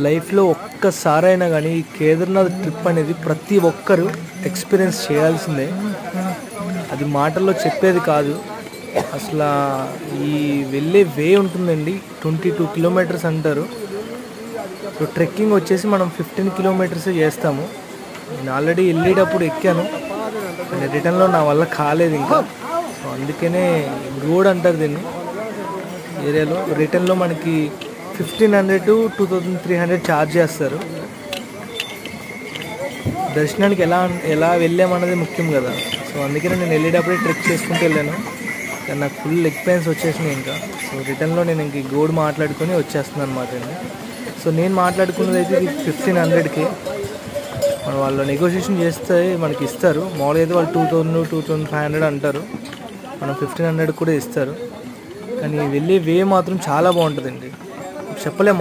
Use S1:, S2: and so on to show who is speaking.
S1: లైఫ్లో ఒక్కసారైనా కానీ ఈ కేదార్నాథ్ ట్రిప్ అనేది ప్రతి ఒక్కరు ఎక్స్పీరియన్స్ చేయాల్సిందే. అది మాటల్లో చెప్పేది కాదు. అసలు ఈ వెళ్ళే వే ఉంటుందండి, 22 కిలోమీటర్స్ అంటారు. సో ట్రెక్కింగ్ వచ్చేసి మనం 15 కిలోమీటర్సే చేస్తాము. నేను ఆల్రెడీ వెళ్ళేటప్పుడు ఎక్కాను, రిటర్న్లో నా వల్ల కాలేదు ఇంకా. సో అందుకనే రోడ్ అంటారు దీన్ని ఏరియాలో. రిటర్న్లో మనకి 1500 to 2300 ఛార్జ్ చేస్తారు. దర్శనానికి ఎలా వెళ్ళామన్నది ముఖ్యం కదా. సో అందుకనే నేను వెళ్ళేటప్పుడే ట్రెక్ చేసుకుంటూ వెళ్ళాను. కానీ నాకు ఫుల్ లెగ్ పెయిన్స్ వచ్చేసినాయి ఇంకా. సో రిటర్న్లో నేను ఇంక గోడ్ మాట్లాడుకొని వచ్చేస్తున్నాను అనమాట అండి. సో నేను మాట్లాడుకున్నది అయితే ఇది 1500కి. వాళ్ళు నెగోషియేషన్ చేస్తే మనకి ఇస్తారు. మామూలుగా అయితే వాళ్ళు 2000 2500 అంటారు, మనం 1500 కూడా ఇస్తారు. కానీ వెళ్ళే వే మాత్రం చాలా బాగుంటుందండి, చెప్పలేము.